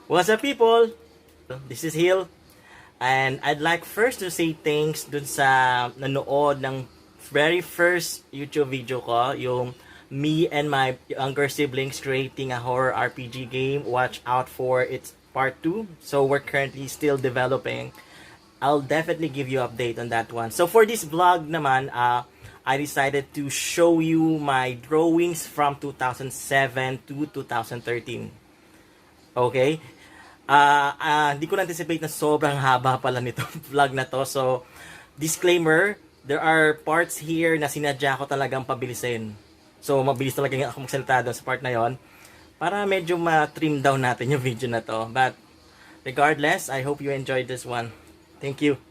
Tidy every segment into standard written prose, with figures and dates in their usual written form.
What's up, people? This is Hill. And I'd like first to say thanks dun sa nanood ng very first YouTube video ko, yung me and my younger siblings creating a horror RPG game. Watch out for its part 2. So we're currently still developing. I'll definitely give you update on that one. So for this vlog naman, I decided to show you my drawings from 2007 to 2013. Okay? Hindi ko na-anticipate na sobrang haba pala nito vlog na to. So, disclaimer, there are parts here na sinadya ko talagang pabilisin. So, mabilis talaga ako magsalita doon sa part na yon para medyo ma-trim down natin yung video na to. But, regardless, I hope you enjoyed this one. Thank you.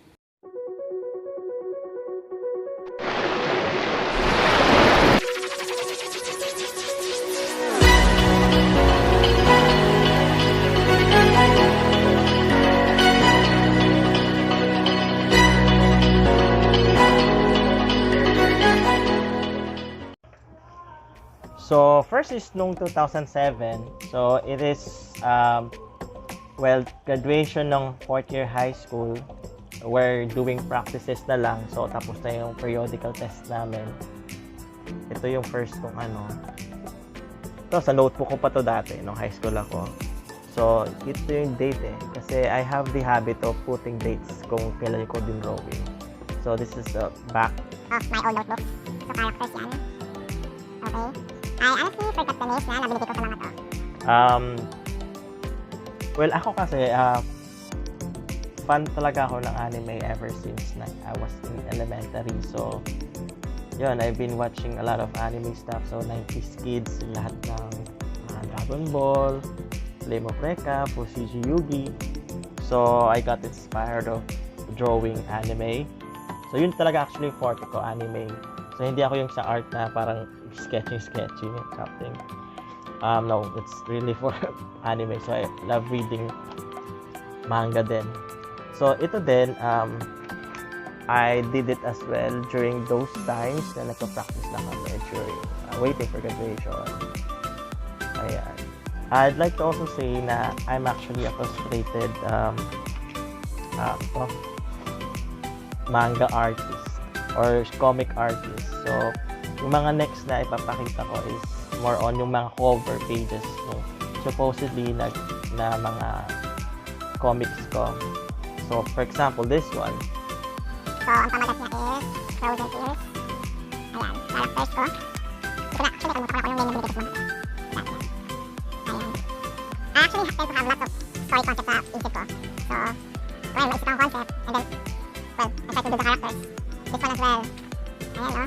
So, first is nung 2007. So, it is, graduation ng 4th year high school. We're doing practices na lang. So, tapos na yung periodical test namin. Ito yung first kong Ito, sa notebook ko pa to dati, nung high school ako. So, ito yung date Kasi I have the habit of putting dates kung kailan ko din drawing. So, this is the back of my old notebook. So, characters yan. Okay. I honestly forgot the names na nabili ko sa mga to. Well, ako kasi, fan talaga ako ng anime ever since I was in elementary. So, yun, I've been watching a lot of anime stuff. So, 90s kids, lahat ng Dragon Ball, Flame of Recca, Fushigi Yugi. So, I got inspired of drawing anime. So, yun talaga actually forte ko, anime. So, hindi ako yung sa art na parang sketching something. No, it's really for anime. So, I love reading manga din. So, ito din, I did it as well during those times na nagpa-practice lang kami during waiting for graduation. Ayan. I'd like to also say na I'm actually a frustrated manga artist or comic artist. So, yung mga next na ipapakita ko is more on yung mga cover pages supposedly na mga comics ko. So, for example, this one. So, ang pamagat niya is Frozen Tears. Ayan, characters ko. Ito na, actually, kalimutan ko yung name ng binigay ko sa mga. Ayan. I actually tend to have lots of story concepts sa isip ko. So, well, maisip akong concept, and then, well, I try to do the characters. This one as well. Ayan,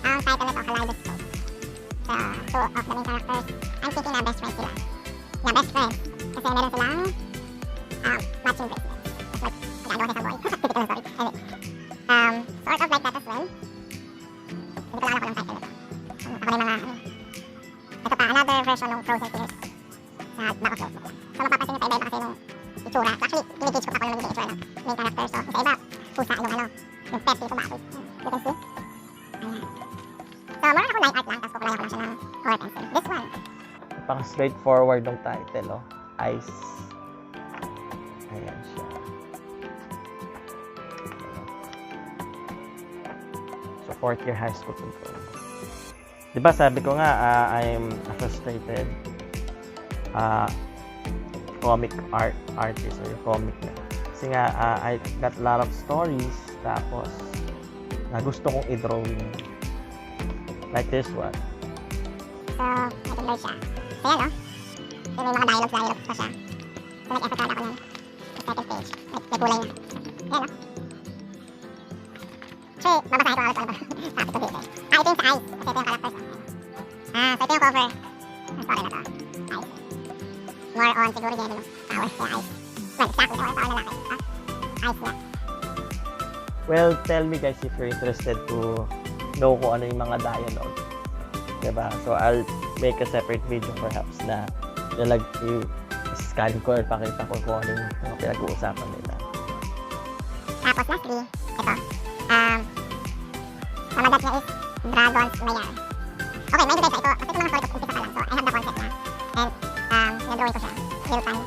ang title nito, Kaleidoscope. So, two of the main characters, I'm thinking na best friends sila. Yeah, best friends. Kasi meron silang matching bracelet. That's like, nagawa siya sa boy. Typical na story. Anyway. Sort of like that as well. Hindi ko lang alam ko ng title nito. Ako may mga, ito pa, another version ng Frozen Tears. Sa back of notebook. So, mapapansin nyo sa iba-iba kasi yung itsura. So, actually, pinipage ko pa kung ano yung itsura ng main character. So, sa iba, pusa yung Pepsi ko bakit. You can see? Ayan. So, more ako light art lang, tapos kukulayan ko lang siya ng color pencil. This one. Pang straightforward ng title, Ice. Ayan siya. So, 4th year high school to go. Diba sabi ko nga, I'm a frustrated comic artist or comic na. Kasi nga, I got a lot of stories, tapos na gusto kong i-drawing. Like this one. So, nag-enlarge siya. So, yan, So, may mga dialogues pa siya. So, nag-effort ako ng second page. Like, may kulay na. Yan, Actually, babasahin ko halos ano ba. Tapos ito dito. Ito yung sa eyes. Kasi ito yung characters. So, ito yung cover. Ang story na to. Eyes. More on, siguro yun yung power. Kaya eyes. Well, exactly. Power na laki. Eyes na. Well, tell me guys if you're interested to know kung ano yung mga dialogue. Diba? So, I'll make a separate video perhaps na i-scan ko or pakita ko kung ano yung mga pinag-uusapan nila. Tapos lastly, ito. Pamagat niya is Dragon's Lair. Okay, may guys ito. Kasi ito mga story ko umpisa pa lang. So, I have the concept na. And, na-drawing ko siya. Real time.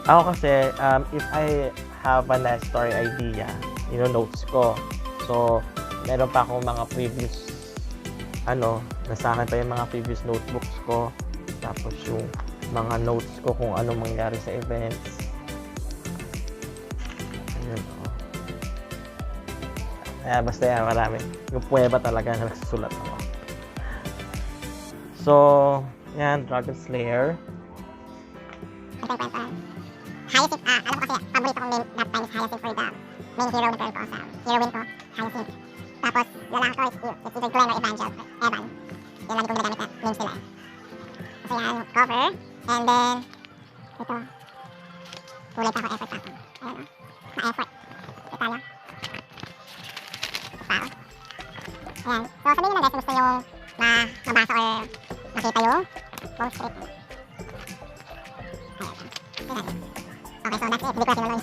Ako kasi, if I have a nice story idea, notes ko. So, meron pa akong mga previous, nasa akin pa yung mga previous notebooks ko. Tapos yung mga notes ko kung ano mangyari sa events. Ayun, basta yan, marami. Yung puweba talaga na nagsusulat ako. So, yan, Dragon Slayer. Hyacinth, alam ko kasi, paborito kong name that time is Hyacinth for the main hero na girl ko sa heroine ko, Hyacinth. Tapos, lalaki ko is cute. It's either Glenn or Evangel, Evan. Yung lagi kong nagamit na names nila. So, yan, cover. And then, ito. Kulay pa ako, effort pa ako. Ayan, na-effort. Ito tayo. Pao. Ayan. So, sabihin nyo lang guys, kung gusto nyo mabasa or makita yung buong script. Ayan. Okay, so that's it. Hindi ko natin naman.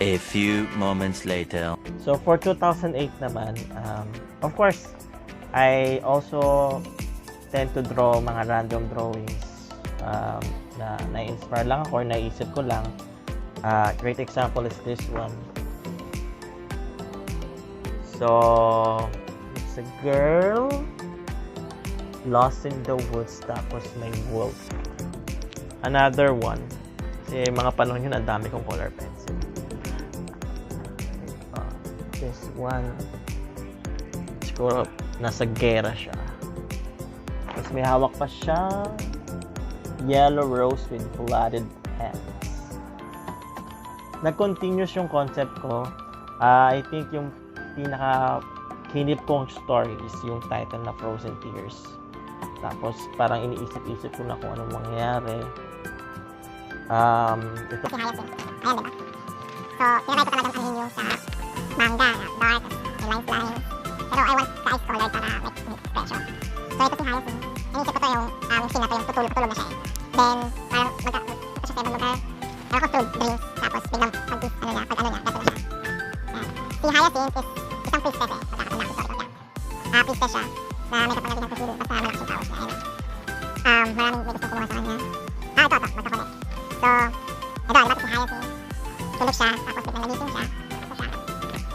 A few moments later. So, for 2008 naman, of course, I also tend to draw mga random drawings na na-inspire lang ako or naisip ko lang. Great example is this one. So, it's a girl lost in the woods, tapos may wolf. Another one. Kasi mga panahon yun, ang dami kong color pencil. This one, siguro nasa gera siya. Tapos may hawak pa siya yellow rose with blooded hands. Nag-continuous yung concept ko. I think yung pinaka hinip kong story is yung title na Frozen Tears. Tapos parang iniisip-isip ko na kung anong mangyayari. Ito. Si Hyacinth. Ayan, diba? So, tinatry ko talagang ano yung sa manga, dark, may lines. Pero I want the ice color para like may expression. So, ito si Hyacinth. Inisip ko to yung scene na to, yung tutulog na siya eh. Then, parang magka siya sa ibang lugar. Parang ko through dreams. Tapos, biglang pag gato na siya. Yan. Si Hyacinth is isang priestess eh. Pagkakatanda ko, sorry ko siya. Priestess siya na may kapangyarihan ng pagkili. Basta malakas yung powers niya. Maraming may gusto kumuha sa kanya. Ito, magkakonek. So, ito, diba si Hyacinth? Tulog siya, tapos biglang nagising siya.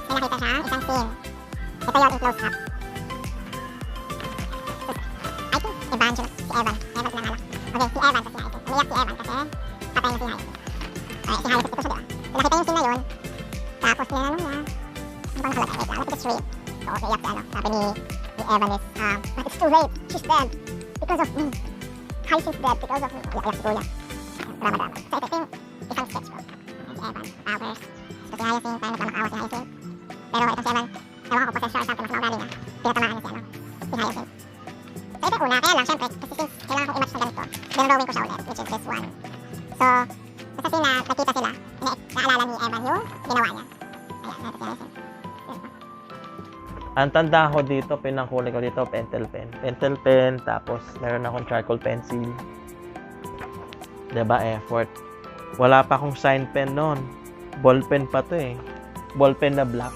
May nakita siya, isang scene. Ito yun, in close up. I think Evangel, si Evan. Evan sila nalak. Okay, si Evan sa si Hyacinth. Umiyak si Evan kasi patay na si Hyacinth. Si Hyacinth ito siya, diba? So, nakita yung scene na yun. Tapos, tinanong niya, ano bang nakalagay? Wait lang, let me just read. So, okay, iyak si ano. Sabi ni Evan is, but it's too late. She's dead. Because of me. Hyacinth's dead because of me. Iyak si Kuya. Drama. So, ito yung isang sketch ko. Si Evan, powers. So, si Hyacinth, parang nagkamakawa si Hyacinth. Pero itong si Evan, ewan ko, possessor or something, mas naugali niya. Pinatamaan niya si Hyacinth. So, ito yung una. Kaya lang, syempre, kasi since kailangan kong i-match na ganito, dinrawing ko siya ulit, which is this one. So, sa scene na nakita sila, naalala ni Evan yung ginawa niya. Ayan, ito si Hyacinth. Ang tanda ko dito, pinangkulay ko dito, pentel pen, tapos meron akong charcoal pencil. Diba, effort. Wala pa akong sign pen noon. Ball pen pa to eh. Ball pen na black.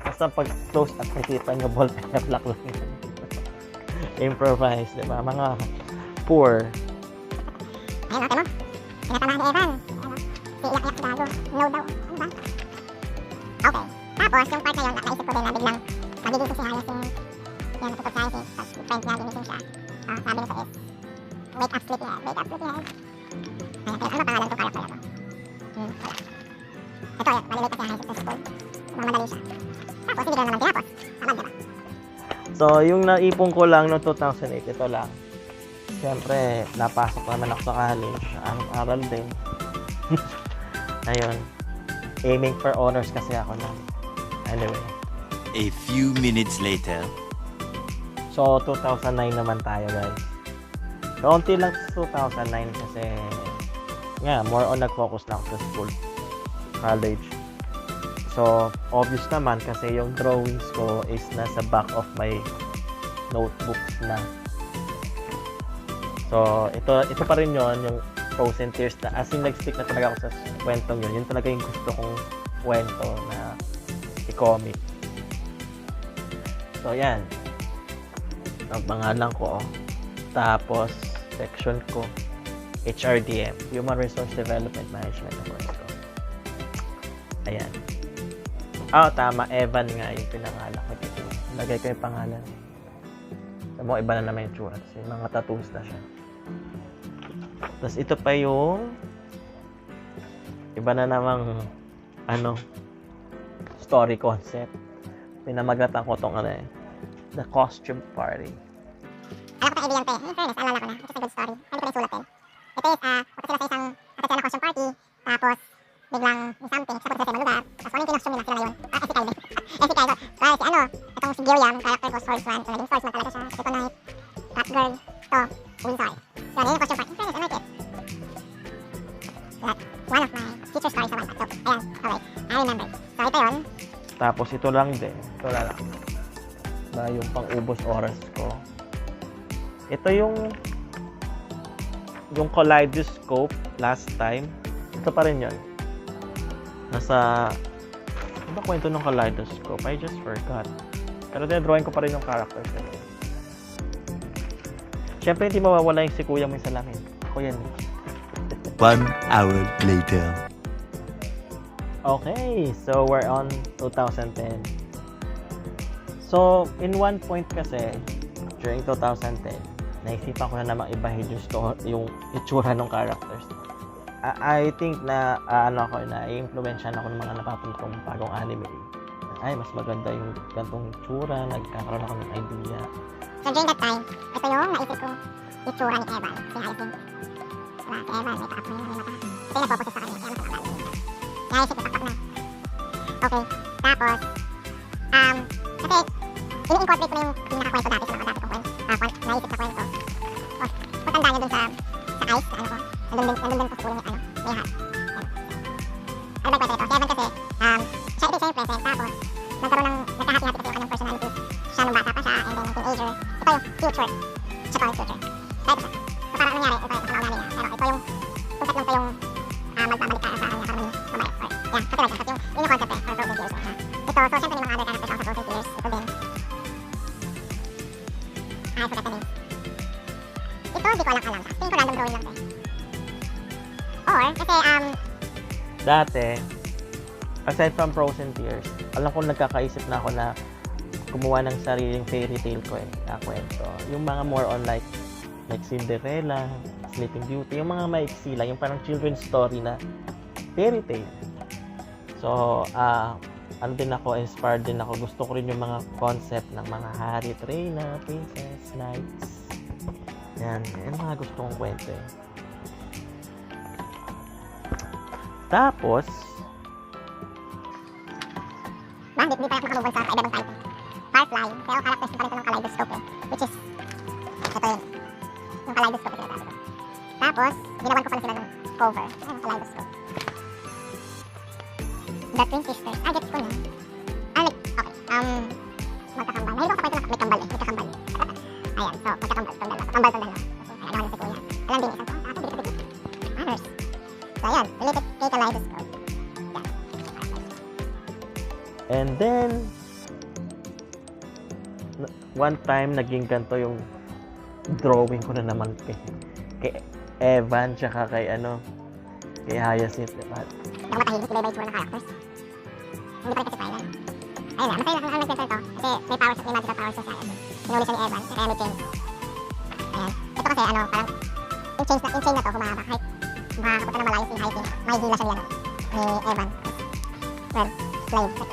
Basta pag close up, nakikita nyo ball pen na black lang. Improvise, diba? Mga poor. Ayun, okay mo? Pinatamaan ni Evan. Iyak-iyak si Gago. No daw. Ano ba? Okay. Tapos, yung part na yun, naisip ko din na biglang magigising si Hyacinth. Yan, natutog si Hyacinth. Tapos, friend niya, ginising siya. Sabi nito is, wake up, sleepyhead. Wake up, sleepyhead. Ayan, ano ba pangalan ko? Para pala to. Wala. Ito, yan. Malilate na si Hyacinth sa school. Mamadali siya. Tapos, hindi ko naman tinapos. Tama, diba? So, yung naipon ko lang noong 2008, ito lang. Siyempre, napasok naman ako sa college. Aral din. Ayun. Aiming for honors kasi ako na. Anyway. A few minutes later. So, 2009 naman tayo, guys. Kaunti lang sa 2009 kasi more on nag-focus na ako sa school, college. So, obvious naman kasi yung drawings ko is nasa back of my notebooks na. So, ito pa rin yon yung Frozen Tears na as in nag-stick na talaga ako sa kwentong yun. Yun talaga yung gusto kong kwento na i-comic. So, yan. Ang pangalan ko. Tapos, section ko. HRDM, Human Resource Development Management na course ko. Ayan. Tama, Evan nga yung pinangalan ko dito. Lagay ko yung pangalan. Mo iba na naman yung tsura kasi mga tattoos na siya. Tapos ito pa yung iba na namang story concept. Pinamagatan ko tong the costume party. Alam ko kaibigan to eh. In fairness, alala ko na. It's a good story. Ano ko na sulat eh. Ito is, punta sila sa isang official na costume party. Tapos, biglang may something. Tapos punta sa ibang lugar. Tapos, ano yung costume nila? Sila na yun. Ethical din. Ethical. Well, itong si Gilliam, character ko, swordsman. So, naging swordsman talaga siya. Ito na Catgirl. Ito, Windsor. So, yun yung costume party. In fairness, I like it. That's one of my feature stories sa Wattpad. So, ayan. Okay. I remember. So, ito yun. Tapos ito lang din. Ito lang. Yung pang-ubos oras ko. Ito yung kaleidoscope last time. Ito pa rin yun. Nasa ano ba kwento ng kaleidoscope? I just forgot. Pero drawing ko pa rin yung characters. Siyempre hindi mawawala yung si kuya mo yung salamin. Ako yan. 1 hour later. Okay, so we're on 2010. So, in one point kasi, during 2010, naisipan ko na namang ibahin yung itsura ng characters. I think na, i-influensyan ako ng mga napapanood kong bagong anime. Ay, mas maganda yung gantong itsura, nagkakaroon ako ng idea. So, during that time, ito yung naisip kong itsura ni Evan. Si Hyacinth. Diba, si Evan, may taap na yun, may mata. Ito yung nagpoposes sa kanya, kaya masama na yun. Naisip ko, takpak na. Okay, tapos, kasi, ini-incorporate ko na yung pinakakwento dati sa mga dati kong naisip na kwento. Tapos, matanda niya dun sa ice, na ko. Nandun din sa suling may hat. Ano ba yung kwento ito? Si Evan kasi, siya yung present, tapos, nagkahati-hati kasi yung kanyang personality. Siya nung bata pa siya, and then nung teenager. Ito yung future. Siya pa yung future. So, ito siya. So, parang nangyari, ito yung kasama niya. Pero ito yung, kung lang ito yung, magbabalik ka sa kanya karami babae. Or, yeah, kasi like that. Yun yung concept eh, for Frozen Tears. Ito, so, syempre may mga other characters ako sa Frozen Tears. Ito din. I forgot the name. Ito, di ko alam. Tingin ko random drawing lang to eh. Or, kasi, Dati, aside from Frozen Tears, alam ko nagkakaisip na ako na gumawa ng sariling fairy tale ko na kwento. Yung mga more on like Cinderella, Sleeping Beauty, yung mga maiksi lang, yung parang children's story na fairy tale. So, din ako, inspired din ako. Gusto ko rin yung mga concept ng mga hari, reyna, princess, knights. Yan mga gusto kong kwento eh. Tapos, di pa ako makamove on sa ibang title. Firefly, pero characters pa rin ito ng kaleidoscope eh. Which is, ito yun. Yung kaleidoscope yung sinasabi ko. Tapos, ginawan ko pala sila ng cover. Ay, yung kaleidoscope. The Twin Sisters. Gets ko na. Okay. Magkakambal. Mahilig ako sa kwento na may kambal eh. May kakambal. Ayan, so, magkakambal. Itong dalawa. Kambal itong dalawa. Ayan, naman na si kuya. Alam din, isang to. Manners. So, ayan. Related kay kaleidoscope. and then, one time, naging ganito yung drawing ko na naman kay Evan, tsaka kay Hyacinth. Ako matahimik, iba-iba yung tsura ng characters. Hindi pa rin kasi final. Ayun lang, masaya lang ang nag-center to. Kasi may powers, may magical powers sa Hyacinth. Sinuli siya ni Evan, kaya may chains. Ayan. Ito kasi parang yung chain na to, humahaba. Kahit makakapunta na malayo si Hyacinth, may hila siya ni Evan. Well, slave. So,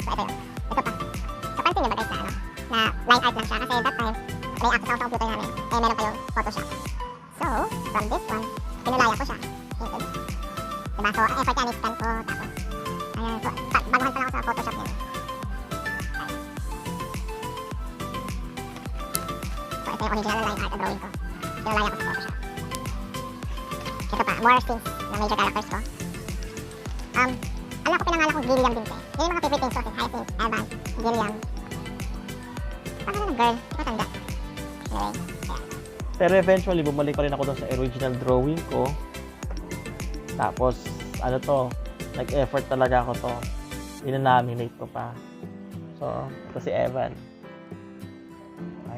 ito yun. Ito pa. So, pansin niyo ba guys na line art lang siya. Kasi that time, may access ako sa computer namin. Meron pa yung Photoshop. So, from this one, pinulaya ko siya. Diba? So, effort yan, i-scan ko, tapos, ayan, so, baguhan pa lang ako sa Photoshop niya. So, ito yung original line art na drawing ko. Pinulaya ko sa Photoshop. Ito pa, more scenes na major characters ko. Alam ko pinangalan kong Gilliam din siya. Yun yung mga favorite things ko, si Hyacinth, Evan, Gilliam. Baka na girl, ito tanda. Anyway, ayan. Pero eventually, bumalik pa rin ako doon sa original drawing ko. Tapos, nag-effort talaga ako to. Ina-nominate ko pa. So, ito si Evan.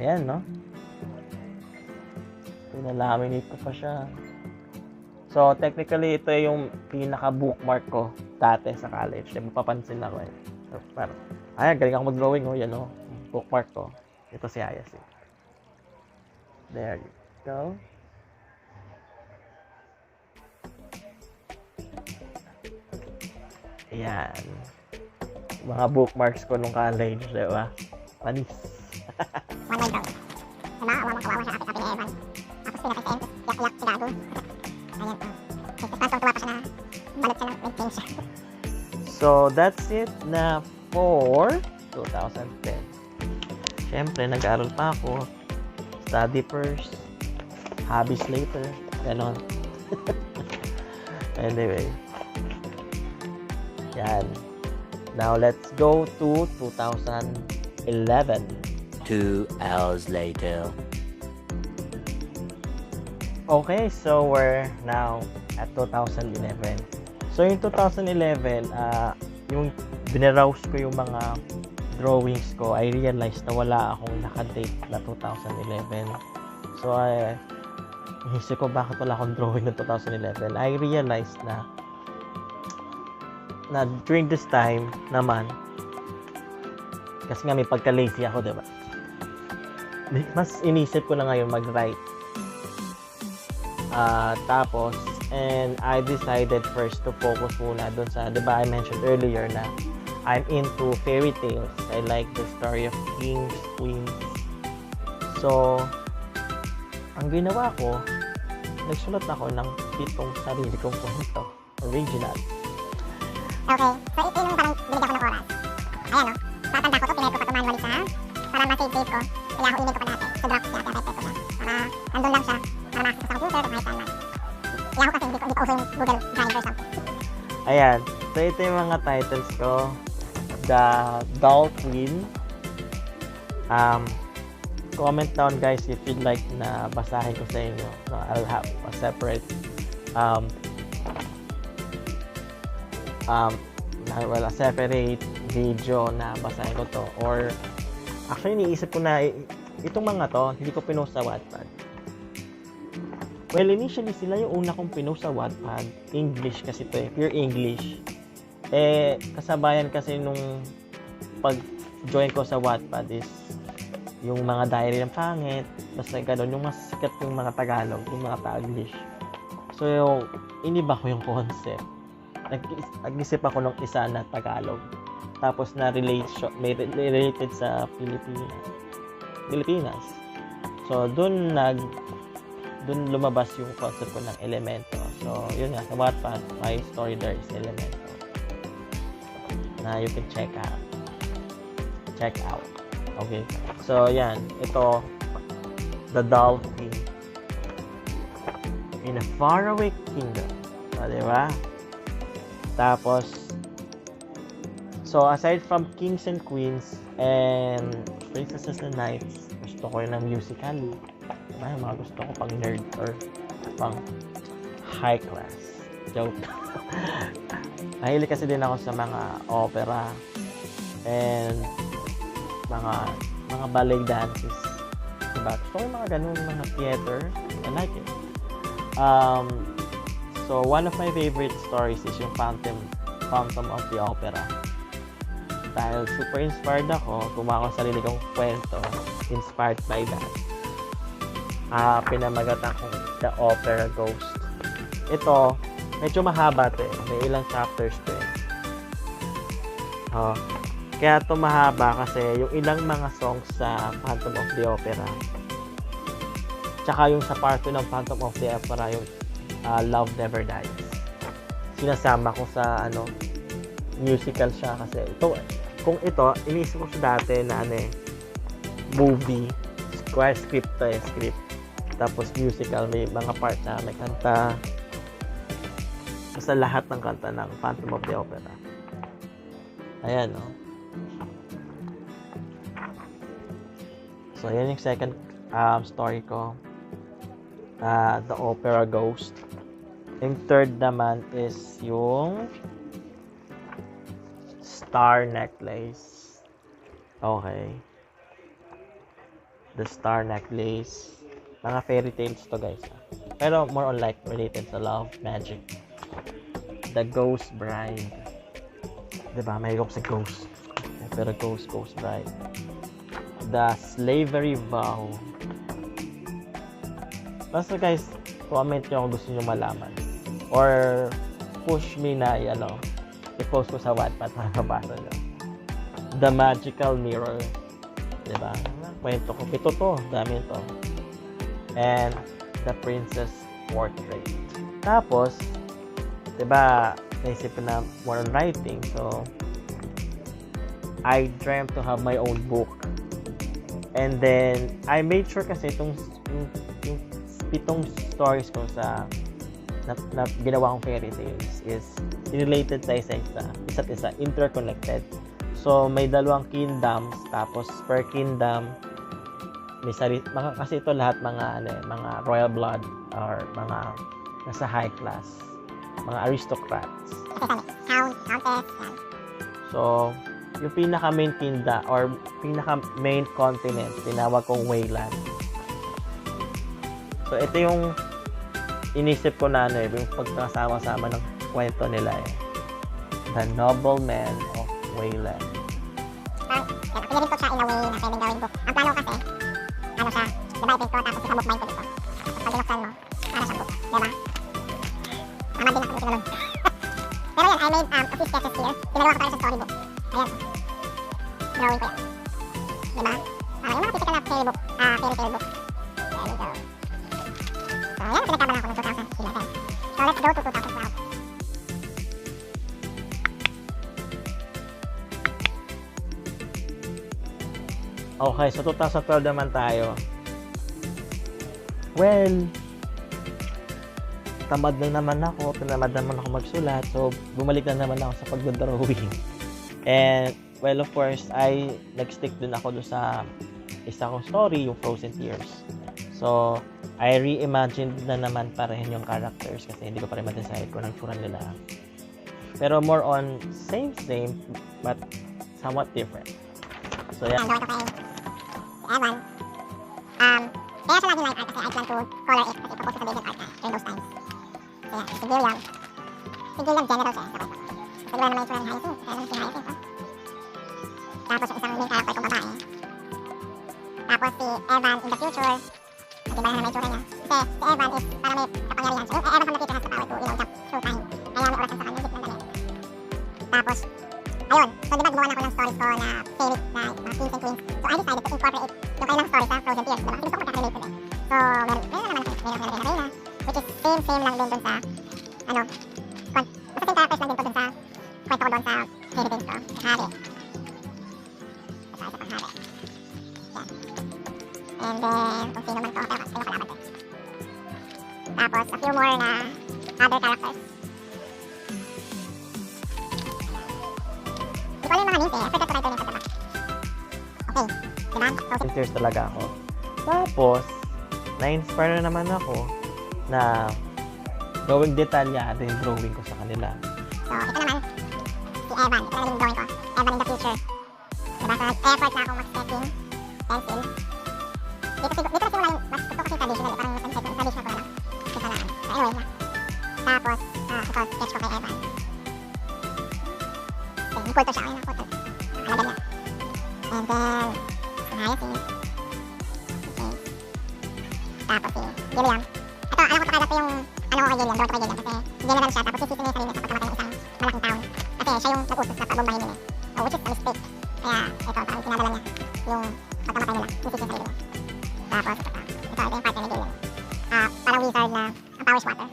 Ayan, no? Ina-nominate ko pa siya. So, technically, ito yung pinaka-bookmark ko dati sa college. Diba, mapapansin ako eh. So, parang, ay, galing ako mag-drawing, oh. Yan, oh. Bookmark ko. Ito si Iost, eh. There you go. Ayan. Mga bookmarks ko nung college, diba? Panis. One line down. Diba? Kawawa siya, api ni Evan. Tapos pinaka-send, yak-yak si Gago. Ayan, oh. Tapos tuwa pa siya na balot siya ng change siya. So, that's it na for 2010. Siyempre, nag-aaral pa ako. Study first. Hobbies later. Ganon. Anyway. Yan. Now, let's go to 2011. 2 hours later. Okay, so we're now at 2011. So, yung 2011, yung binarowse ko yung mga drawings ko, I realized na wala akong nakadate na 2011. So, isip ko bakit wala akong drawing na 2011. I realized na during this time naman, kasi nga may pagka-lazy ako, diba? Mas inisip ko na ngayon mag-write. Tapos, and I decided first to focus muna dun sa, diba I mentioned earlier na I'm into fairy tales. I like the story of kings, queens. So, ang ginawa ko, nagsulat ako ng 7 sarili kong kwento. Original. Okay, so ito yung parang binigyan ko ng oras. Ayan o, tatanda ko to, pinay ko pa ito manually sa, para ma-save ko. Kaya ako init ko pa dati, sa drop siya, kaya ko siya. Para nandun lang siya, para makakita sa computer, kung kahit saan man. Kaya ako kasi hindi ko uso yung Google Drive or something. Ayan, so ito yung mga titles ko. The Doll Queen. Comment down guys if you'd like na basahin ko sa inyo. No, I'll have a separate a separate video na basahin ko to. Or actually iniisip ko na itong mga to hindi ko pinost sa Wattpad. Well, initially sila yung una kong pinost sa Wattpad. English kasi to eh, pure English. Kasabayan kasi nung pag-join ko sa Wattpad is yung mga diary ng pangit, basta gano'n, yung mas sikat yung mga Tagalog, yung mga Taglish. So, iniba ko yung concept. Nag-isip ako ng isa na Tagalog. Tapos may related sa Pilipinas. So, dun lumabas yung concept ko ng elemento. So, yun nga, sa Wattpad, my story there is elemento. Na you can check out. Okay. So, yan. Ito, The Doll Queen. In a faraway kingdom. So, diba? Tapos, so, aside from kings and queens and princesses and knights, gusto ko yun ng musical. Diba? Yung mga gusto ko pang nerd or pang high class. Joke. Mahilig kasi din ako sa mga opera and mga ballet dances. Diba? Gusto ko yung mga ganun, mga theater. I like it. So, one of my favorite stories is yung Phantom of the Opera. Dahil super inspired ako, gumawa ko sarili kong kwento inspired by that. Pinamagatan ko The Opera Ghost. Ito, medyo mahaba to eh. May ilang chapters to eh. Kaya ito mahaba kasi yung ilang mga songs sa Phantom of the Opera, tsaka yung sa part 2 ng Phantom of the Opera, yung Love Never Dies, sinasama ko sa musical siya. Kasi kung ito iniisip ko siya dati na movie script tapos musical, may mga part na may kanta, basta lahat ng kanta ng Phantom of the Opera. Ayan So, yan yung second story ko. The Opera Ghost. Yung third naman is yung Star Necklace. Okay. The Star Necklace. Mga fairy tales to guys. Pero more on like related to love, magic. The Ghost Bride. Diba? May sa Ghost. Pero Ghost Bride. The Slavery Vow. Basta guys, comment nyo kung gusto nyo malaman. Or push me na i-post ko sa Wattpad para mabasa nyo. The Magical Mirror. Diba? Kwento ko. Ito to. Dami ito. And The Princess Portrait. Tapos, diba, naisip ko na more on writing. So, I dreamt to have my own book. And then, I made sure kasi yung 7 stories ko na ginawa kong fairy tales is related sa isa't isa, interconnected. So, may 2 kingdoms, tapos per kingdom, may kasi ito lahat mga royal blood or mga nasa high class, mga aristocrats. Countess. So, yung pinaka main kingdom or pinaka main continent, tinawag kong Wayland. So, ito yung inisip ko na yung pagkasama-sama ng kwento nila The Nobleman of Wayland. Pinirin ko siya in a way na pwedeng gawin book. Ang plano kasi, siya, diba ipin ko, tapos isa-bookbind ko dito. Tapos pag binuksan mo, para siyang book. Diba? Tamad din ako dito nun. Pero yan, I made a few sketches here. Pinagawa ko tayo sa storybook. Ayan. Drawing ko yan. Diba? Yung mga typical na fairy book. Fairy tale book. There we go. So, yan ang pinagkabalan ko ng 2011. So, let's go to 2012. Okay, so 2012 naman tayo. Well, tamad na naman ako, tinamad naman ako magsulat, so bumalik na naman ako sa pagdodrawing. And, well, of course, nag-stick din ako doon sa isa kong story, yung Frozen Tears. So, I reimagined na naman parehin yung characters kasi hindi ko pa rin ma-decide kung anong tsura nila. Pero more on same, but somewhat different. So, yeah. Evan. Kaya siya lagi light art kasi I plan to color it kasi papost sa basic art na during those times. So yeah, si William. Si William general siya. Kasi wala naman yung tsura ni Hyacinth. Kaya naman si Hyacinth. Tapos yung isang main character kong babae. Tapos si Evan in the future. At iba na may tsura niya. Kasi si Evan is para may kapangyarihan siya. Evan from the future has the power to, jump through time. Kaya may oras sa kanya, higit ng dali. Tapos, ayun. So diba gumawa na ako ng stories ko na favorite na kings and queens. So I decided to incorporate yung kailang story sa Frozen Tears, diba? Kasi gusto ko magkakarelate to them. So, meron naman ako ng Reyna, which is same lang din dun sa, basta same characters lang din to dun sa kwento ko dun sa fairy tales ko. Hari. Isa pang hari. Yan. And then, kung sino man to, pero sino kalaban to. Tapos, a few more na other characters. Hindi ko alam yung mga names I forgot to write their names at the back. Okay. Diba? Frozen Tears talaga ako. Tapos, na-inspire na naman ako na gawing detalyado yung drawing ko sa kanila. So, ito naman, si Evan. Ito na naging drawing ko. Evan in the future. Diba? So, nag-effort na akong mag-sketching pencil. Dito na simula yung, mas gusto ko kasi traditional. Parang mas traditional ko na lang. Ito na lang. So, anyway na. Tapos, ito, sketch ko kay Evan. Okay, yung kulto siya. Ayun ang kulto. Nakalagay niya. And then, Hyacinth. Okay. Tapos si Gilliam. Ito, alam ko talaga ito yung ano ko kay Gilliam, draw ko kay Gilliam kasi general siya tapos sisisi niya yung sarili niya sa pagkamatay ng isang malaking town. Kasi siya yung nag-utos na pabombahin nila. So, which is a mistake. Kaya ito, parang sinadala niya yung pagkamatay nila, sisisi yung sarili niya. Tapos ito yung partner ni Gilliam. Parang wizard na ang power is water.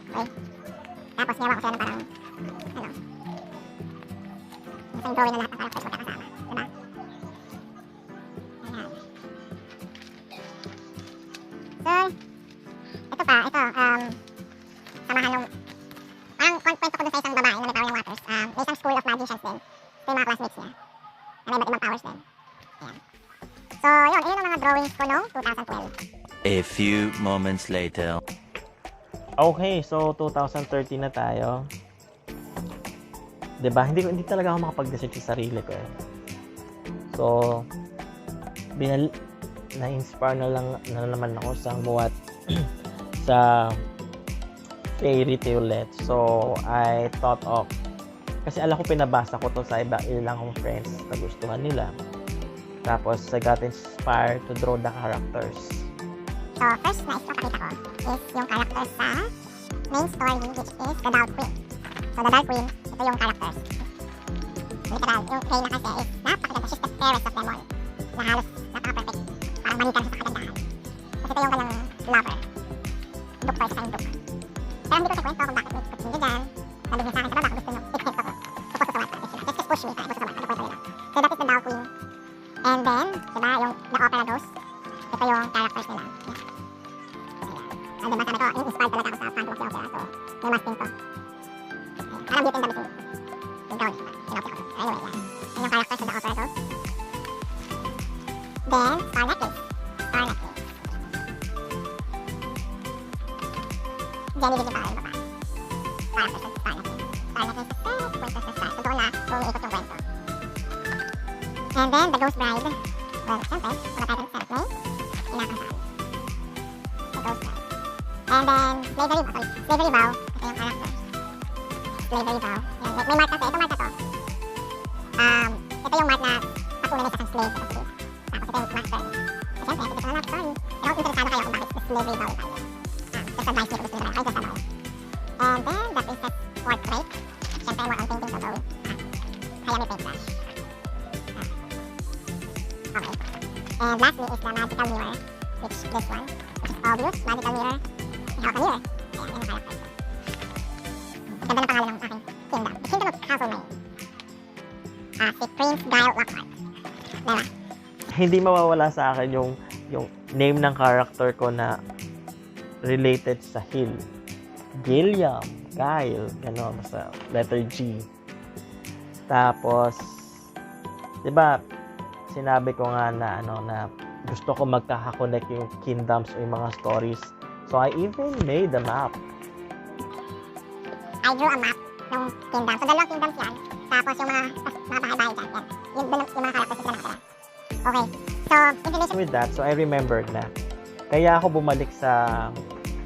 Okay. Tapos niyawa ko siya ng parang isang drawing na lahat ng characters magkakasama. Diba? Ayan. So, ito pa, samahan nung, parang kwento ko dun sa isang babae na may power ng waters. May isang school of magicians din. Ito yung mga classmates niya. Na may iba't ibang powers din. Ayan. So, yun ang mga drawings ko noong 2012. A few moments later. Okay, so 2013 na tayo. 'Di ba? Hindi talaga ako makapag-decide sa sarili ko. So, na-inspire na naman ako sa sa fairy tale ulit. So, I thought of, kasi alam ko pinabasa ko to sa ilang kong friends na gustuhan nila. Tapos, I got inspired to draw the characters. So, first na ipapakita ko is yung character sa main story, which is the Dark Queen. So, the Dark Queen, ito yung characters. Literal, yung Reyna kasi is napakaganda. She's the fairest of them all. Na halos napaka-perfect. Parang balikan sa kagandahan. Kasi ito yung kanyang lover. Duke pa, isa yung Duke. Pero hindi ko siya kwento kung bakit may kutsing dyan. Sabi niya sa akin sa baba, gusto nyo, i-kwento ko. Suppose to Wattpad. Just push me, para gusto ko kwento nila. So, that is the Dark Queen. And then, diba, yung the Opera Ghost. Ito yung characters nila. Ang diba sabi ko, in-inspired talaga ako sa Phantom of the Opera. So, may masking to. Parang beauty and the Beast. Yung gown. Anyway, yan. Yan yung characters of the Opera Ghost. Then, Star Necklace. Star Necklace. Jenny Vivian Power, yung baba. Characters of Star Necklace. Star Necklace is the Princess of Stars. So, doon na umiikot yung kwento. And then, the Ghost Bride. Well, siyempre, wala tayo sa name. Inakasal. The Ghost Bride. And then, Slavery Vow. Slavery Vow. Ito yung characters. Slavery Vow. Yan. May mark kasi. Ito mark na to. Ito yung mark na patunay na siya sa slave. Tapos ito yung master. So, siyempre, ito na love story. Pero interesado kayo kung bakit the slavery vow tayo. Just advice nyo kung gusto nyo naman. I just advice. And then, the princess portrait. Siyempre, more on painting to go. Kaya may paintbrush. Okay. And lastly is the magical mirror. Which this one. Which is obvious. Magical mirror. May hawak na mirror. Ayan, yun yung character. Ganda ng pangalan ng aking kingdom. The Kingdom of Castlemaine. Si Prince Guile Lockhart. Diba? Hindi mawawala sa akin yung name ng character ko na related sa hill. Gilliam, Guile, gano'n, basta letter G. Tapos, di ba, sinabi ko nga na, na gusto ko magkakakonect yung kingdoms o yung mga stories. So, I even made a map. I drew a map ng kingdom. So, dalawang kingdoms yan. Tapos, yung mga bahay-bahay dyan. Yan. Yung mga characters sila nakatira. Okay. So, information. With that, so I remembered na. Kaya ako bumalik sa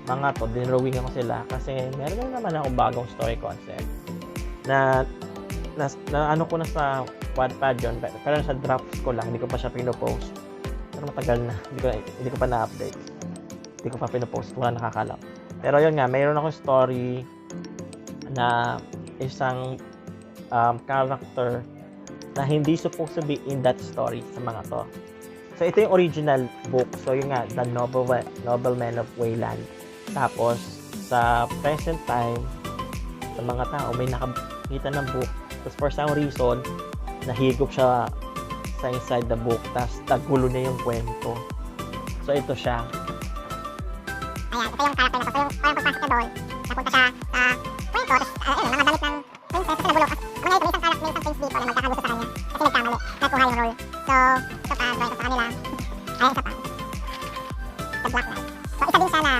mga to, dinrawing ako sila kasi meron na naman ako bagong story concept na ano ko na sa Wattpad yun, pero sa drafts ko lang, hindi ko pa siya pinopost. Pero matagal na, hindi ko pa na-update. Hindi ko pa pinopost, wala nakakalap. Pero yun nga, mayroon ako story na isang character na hindi supposed to be in that story sa mga to. So, ito yung original book. So, yun nga, The Nobleman of Wayland. Tapos, sa present time, sa mga tao, may nakakita ng book. Tapos, for some reason, nahigop siya sa inside the book. Tapos, tagulo na yung kwento. So, ito siya. Ayan, ito yung character na to. So, yung parang pagpasok niya doon, napunta siya sa kwento. Tapos, mga damit ng princess. Kasi nagulo. Ang ngayon, may isang character, may isang prince dito na magkakagusto sa kanya. Kasi nagkamali. Nakuha yung role. So, ito pa, kwento sa kanila. Ayan, ito pa. The Black Knight. So, isa din siya na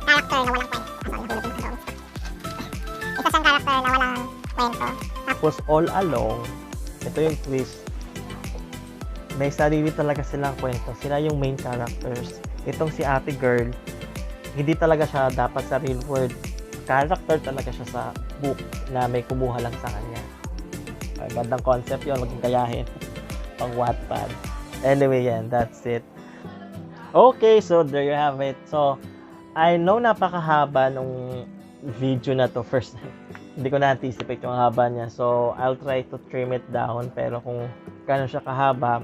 character na walang kwento. Isa siyang character na walang kwento. Tapos, all along, ito yung twist. May sarili talaga silang kwento. Sila yung main characters. Itong si ate girl, hindi talaga siya dapat sa real world. Character talaga siya sa book na may kumuha lang sa kanya. Gandang concept yun, maging kayahin. Pang Wattpad. Anyway, yan, that's it. Okay, so there you have it. So, I know napakahaba nung video na to first. Hindi ko na-anticipate yung haba niya. So, I'll try to trim it down. Pero kung gano'n siya kahaba,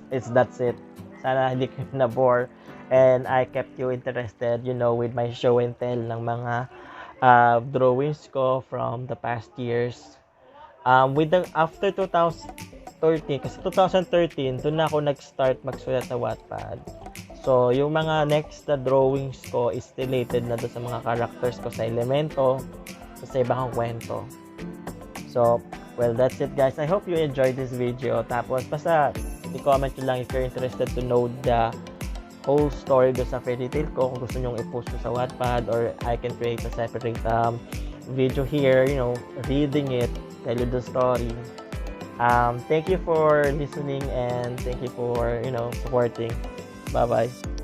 that's it. Sana hindi kayo na-bore. And I kept you interested, with my show and tell ng mga drawings ko from the past years. After 2013, kasi 2013, doon na ako nag-start magsulat sa Wattpad. So, yung mga next na drawings ko is related na doon sa mga characters ko sa Elemento, sa ibang kwento. So, well, that's it guys. I hope you enjoyed this video. Tapos, basta i-comment nyo lang if you're interested to know the whole story doon sa fairy tale ko. Kung gusto nyo i-post sa Wattpad, or I can create a separate video here, reading it, tell you the story. Thank you for listening and thank you for, supporting. Bye-bye.